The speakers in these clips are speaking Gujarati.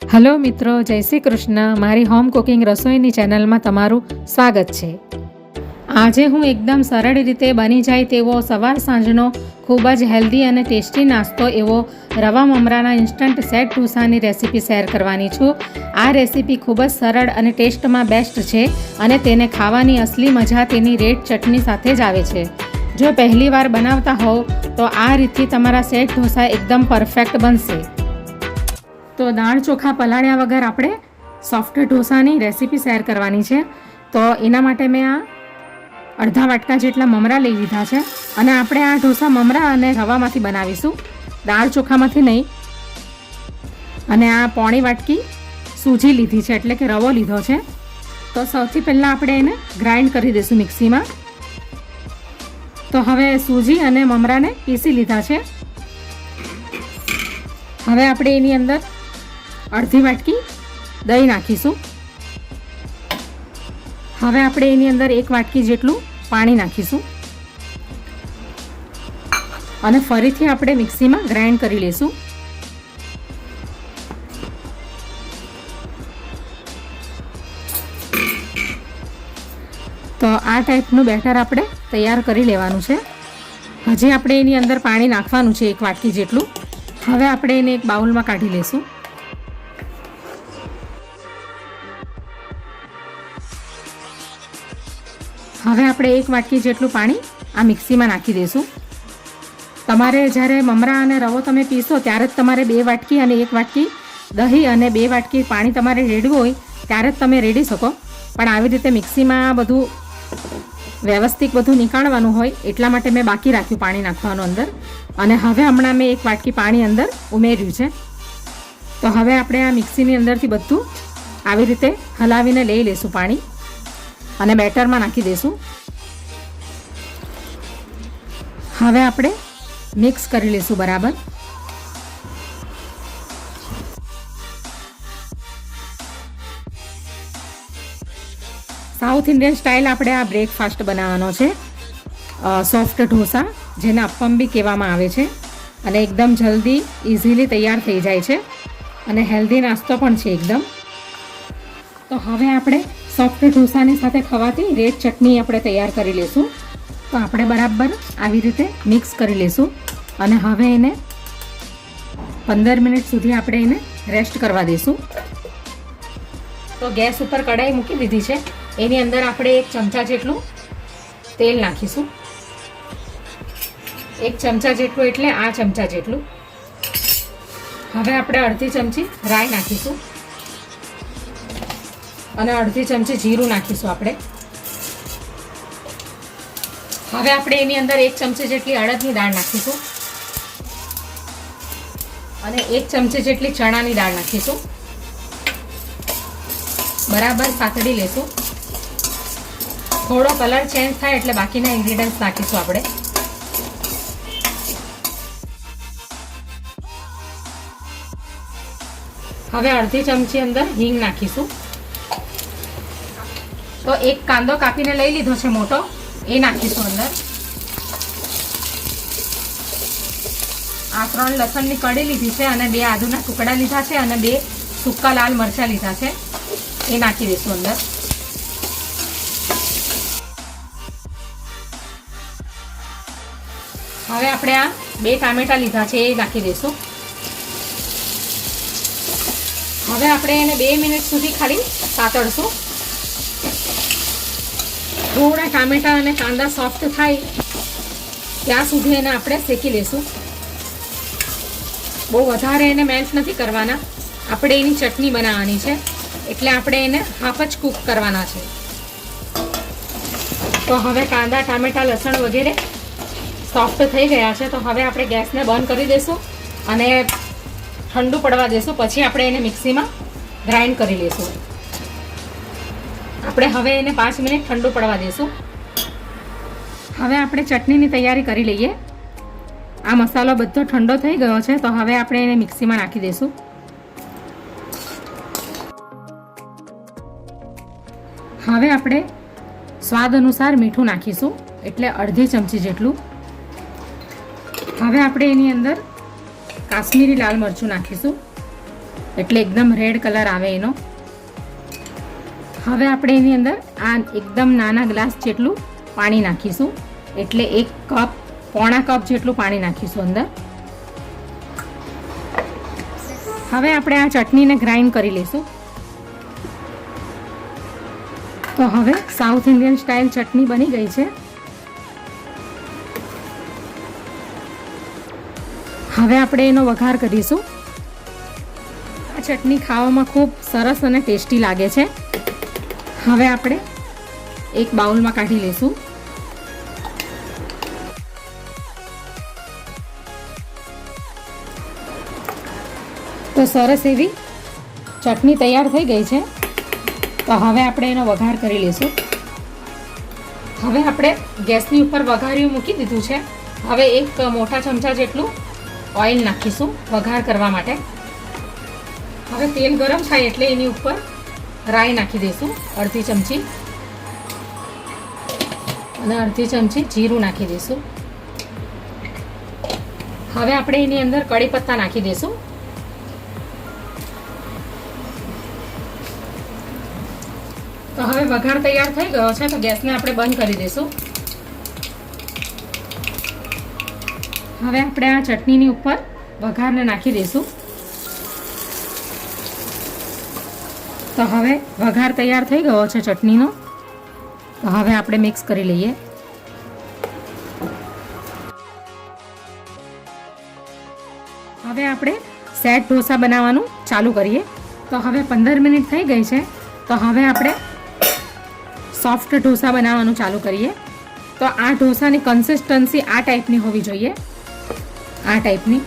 હલો મિત્રો, જય શ્રી કૃષ્ણ. મારી હોમ કુકિંગ રસોઈની ચેનલમાં તમારું સ્વાગત છે. આજે હું એકદમ સરળ રીતે બની જાય તેવો સવાર સાંજનો ખૂબ જ હેલ્ધી અને ટેસ્ટી નાસ્તો એવો રવા મમરાના ઇન્સ્ટન્ટ સેટ ઢોસાની રેસીપી શેર કરવાની છું. આ રેસીપી ખૂબ જ સરળ અને ટેસ્ટમાં બેસ્ટ છે અને તેને ખાવાની અસલી મજા તેની રેડ ચટણી સાથે જ આવે છે. જો પહેલી વાર બનાવતા હોવ તો આ રીતથી તમારા સેટ ઢોસા એકદમ પરફેક્ટ બનશે. તો દાળ ચોખા પલાળ્યા વગર આપણે સોફ્ટ ઢોસાની રેસીપી શેર કરવાની છે. તો એના માટે મેં આ અડધા વાટકા જેટલા મમરા લઈ લીધા છે અને આપણે આ ઢોસા મમરા અને રવામાંથી બનાવીશું, દાળ ચોખામાંથી નહીં. અને આ પોણી વાટકી સૂજી લીધી છે, એટલે કે રવો લીધો છે. તો સૌથી પહેલાં આપણે એને ગ્રાઇન્ડ કરી દઈશું મિક્સીમાં. તો હવે સૂજી અને મમરાને પીસી લીધા છે. હવે આપણે એની અંદર અડધી વાટકી દહીં નાખીશું. હવે આપણે એની અંદર એક વાટકી જેટલું પાણી નાખીશું અને ફરીથી આપણે મિક્સીમાં ગ્રાઇન્ડ કરી લઈશું. તો આ ટાઈપનું બેટર આપણે તૈયાર કરી લેવાનું છે. હજી આપણે એની અંદર પાણી નાખવાનું છે એક વાટકી જેટલું. હવે આપણે એને એક બાઉલમાં કાઢી લઈશું. હવે આપણે એક વાટકી જેટલું પાણી આ મિક્સીમાં નાખી દઈશું. તમારે જ્યારે મમરા અને રવો તમે પીસો ત્યારે જ તમારે 2 વાટકી અને 1 વાટકી દહીં અને 2 વાટકી પાણી તમારે રેડવું હોય ત્યારે જ તમે રેડી શકો. પણ આવી રીતે મિક્સીમાં બધું વ્યવસ્થિત બધું નીકાળવાનું હોય એટલા માટે મેં બાકી રાખ્યું પાણી નાખવાનું અંદર. અને હવે હમણાં મેં 1 વાટકી પાણી અંદર ઉમેર્યું છે. તો હવે આપણે આ મિક્સીની અંદરથી બધું આવી રીતે હલાવીને લઈ લઈશું પાણી અને બેટરમાં નાખી દઈશું. હવે આપણે મિક્સ કરી લઈશું બરાબર. સાઉથ ઇન્ડિયન સ્ટાઇલ આપણે આ બ્રેકફાસ્ટ બનાવવાનો છે, સોફ્ટ ઢોસા, જેને અપ્પમ બી કહેવામાં આવે છે. અને એકદમ જલ્દી ઇઝીલી તૈયાર થઈ જાય છે અને હેલ્ધી નાસ્તો પણ છે એકદમ. તો હવે આપણે સોફ્ટ ઢોસાની સાથે ખવાતી રેડ ચટણી આપણે તૈયાર કરી લઈશું. તો આપણે બરાબર આવી રીતે મિક્સ કરી લઈશું અને હવે એને 15 મિનિટ સુધી આપણે એને રેસ્ટ કરવા દઈશું. તો ગેસ ઉપર કઢાઈ મૂકી દીધી છે. એની અંદર આપણે 1 ચમચા જેટલું તેલ નાખીશું. 1 ચમચા જેટલું એટલે આ ચમચા જેટલું. હવે આપણે અડધી ચમચી રાઈ નાખીશું અને અડધી ચમચી જીરું નાખીશું આપણે. હવે આપણે એની અંદર 1 ચમચી જેટલી અડદની દાળ નાખીશું અને 1 ચમચી જેટલી ચણાની દાળ નાખીશું. બરાબર સાતડી લેશું. થોડો કલર ચેન્જ થાય એટલે બાકીના ઇન્ગ્રેડિયન્ટ્સ નાખીશું આપણે. હવે અડધી ચમચી અંદર હિંગ નાખીશું. તો 1 કાંદો કાપીને લઈ લીધો છે મોટો, એ નાખીશું અંદર. આ 3 લસણની કળી લીધી છે અને 2 આદુના ટુકડા લીધા છે અને 2 સૂકા લાલ મરચાં લીધા છે, એ નાખી દઈશું અંદર. હવે આપણે આ 2 ટામેટા લીધા છે, એ નાખી દઈશું. હવે આપણે એને 2 મિનિટ સુધી ખાલી સાતળશું. થોડા ટામેટા અને કાંદા સોફ્ટ થાય ત્યાં સુધી એને આપણે શેકી લઈશું. બહુ વધારે એને મેલ્ટ નથી કરવાના, આપણે એની ચટણી બનાવવાની છે એટલે આપણે એને હાફ જ કૂક કરવાના છે. તો હવે કાંદા, ટામેટા, લસણ વગેરે સોફ્ટ થઈ ગયા છે. તો હવે આપણે ગેસને બંધ કરી દઈશું અને ઠંડુ પડવા દઈશું. પછી આપણે એને મિક્સીમાં ગ્રાઇન્ડ કરી લઈશું. આપણે હવે એને 5 મિનિટ ઠંડુ પડવા દઈશું. હવે આપણે ચટણીની તૈયારી કરી લઈએ. આ મસાલો બધો ઠંડો થઈ ગયો છે. તો હવે આપણે એને મિક્સીમાં નાખી દઈશું. હવે આપણે સ્વાદ અનુસાર મીઠું નાખીશું, એટલે અડધી ચમચી જેટલું. હવે આપણે એની અંદર કાશ્મીરી લાલ મરચું નાખીશું એટલે એકદમ રેડ કલર આવે એનો. હવે આપણે એની અંદર આ એકદમ નાના ગ્લાસ જેટલું પાણી નાખીશું, એટલે 1 કપ પોણા કપ જેટલું પાણી નાખીશું અંદર. હવે આપણે આ ચટણીને ગ્રાઇન્ડ કરી લઈશું. તો હવે સાઉથ ઇન્ડિયન સ્ટાઇલ ચટણી બની ગઈ છે. હવે આપણે એનો વઘાર કરીશું. આ ચટણી ખાવામાં ખૂબ સરસ અને ટેસ્ટી લાગે છે. હવે આપણે એક બાઉલમાં કાઢી લઈશું. તો સરસ એવી ચટણી તૈયાર થઈ ગઈ છે. તો હવે આપણે એનો વઘાર કરી લઈશું. હવે આપણે ગેસની ઉપર વઘાર્યું મૂકી દીધું છે. હવે 1 મોટા ચમચા જેટલું ઓઇલ નાખીશું વઘાર કરવા માટે. હવે તેલ ગરમ થાય એટલે એની ઉપર રાઈ નાખી દઈશું, અડધી ચમચી, અને અડધી ચમચી જીરું નાખી દઈશું. હવે આપણે એની અંદર કડી પત્તા નાખી દઈશું. તો હવે વઘાર તૈયાર થઈ ગયો છે. તો ગેસને આપણે બંધ કરી દઈશું. હવે આપણે આ ચટણીની ઉપર વઘારને નાખી દઈશું. તો હવે વઘાર તૈયાર થઈ ગયો છે ચટણીનો. તો હવે આપણે મિક્સ કરી લઈએ. હવે આપણે સેટ ઢોસા બનાવવાનું ચાલુ કરીએ. તો હવે 15 મિનિટ થઈ ગઈ છે. તો હવે આપણે સોફ્ટ ઢોસા બનાવવાનું ચાલુ કરીએ. તો આ ઢોસાની કન્સિસ્ટન્સી આ ટાઈપની હોવી જોઈએ, આ ટાઈપની.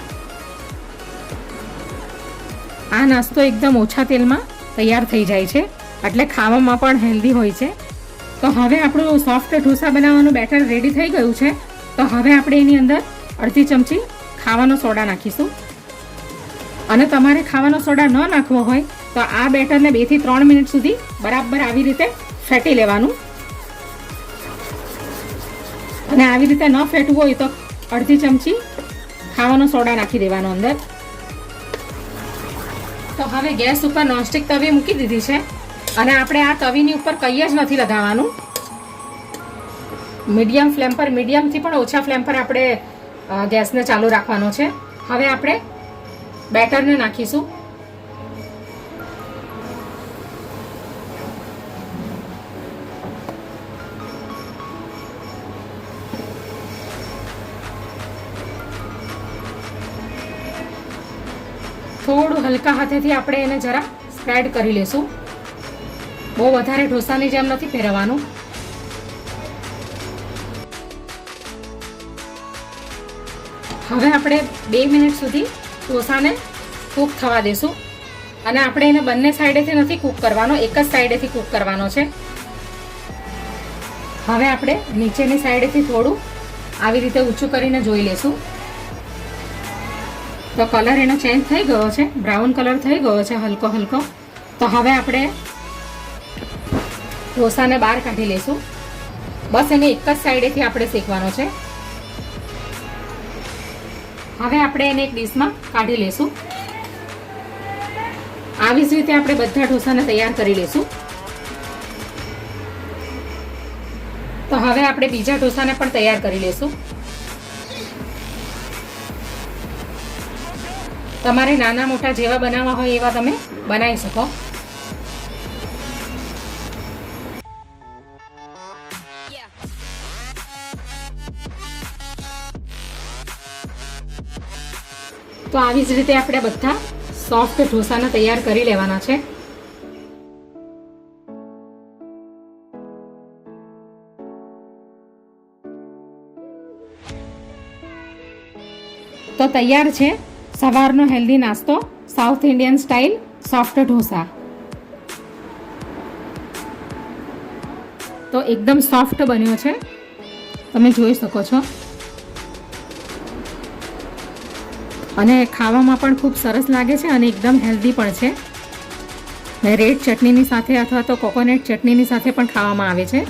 આ નાસ્તો એકદમ ઓછા તેલમાં તૈયાર થઈ જાય છે, એટલે ખાવામાં પણ હેલ્ધી હોય છે. તો હવે આપણું સોફ્ટ ઢોસા બનાવવાનું બેટર રેડી થઈ ગયું છે. તો હવે આપણે એની અંદર અડધી ચમચી ખાવાનો સોડા નાખીશું. અને તમારે ખાવાનો સોડા ન નાખવો હોય તો આ બેટરને 2 થી 3 મિનિટ સુધી બરાબર આવી રીતે ફેટી લેવાનું. અને આવી રીતે ન ફેટવું હોય તો અડધી ચમચી ખાવાનો સોડા નાખી દેવાનો અંદર. તો હવે ગેસ ઉપર નોનસ્ટિક તવી મૂકી દીધી છે. અને આપણે આ તવીની ઉપર કંઈ જ નથી લગાવવાનું. મીડિયમ ફ્લેમ પર, મીડિયમથી પણ ઓછા ફ્લેમ પર આપણે ગેસને ચાલુ રાખવાનો છે. હવે આપણે બેટરને નાખીશું. થોડું હલકા હાથેથી આપણે એને જરા સ્પ્રેડ કરી લેશું. બહુ વધારે ઢોસાની જેમ નથી ફેરવવાનું. હવે આપણે 2 મિનિટ સુધી ઢોસાને કૂક થવા દેશું. અને આપણે એને બંને સાઈડેથી નથી કૂક કરવાનો, એક જ સાઈડેથી કૂક કરવાનો છે. હવે આપણે નીચેની સાઈડેથી થોડું આવી રીતે ઊંચું કરીને જોઈ લેશું. તો કલર એનો ચેન્જ થઈ ગયો છે, બ્રાઉન કલર થઈ ગયો છે હલકો હલકો. તો હવે આપણે ઢોસાને બહાર કાઢી લઈશું. બસ એને એક જ સાઈડેથી આપણે શેકવાનો છે. હવે આપણે એને એક ડીશમાં કાઢી લઈશું. આવી જ રીતે આપણે બધા ઢોસાને તૈયાર કરી લઈશું. તો હવે આપણે બીજા ઢોસાને પણ તૈયાર કરી લઈશું. તમારે નાના મોટા જેવા બનાવવા હોય એવા તમે બનાવી શકો. તો આવી જ રીતે આપણે બધા સોફ્ટ ઢોસાને તૈયાર કરી લેવાના છે. તો તૈયાર છે સવારનો હેલ્ધી નાસ્તો, south Indian style soft dosa. તો એકદમ સોફ્ટ બન્યો છે, તમે જોઈ શકો છો. અને ખાવામાં પણ ખૂબ સરસ લાગે છે અને એકદમ હેલ્ધી પણ છે. રેડ ચટણીની સાથે અથવા તો કોકોનટ ચટણીની સાથે પણ ખાવામાં આવે છે.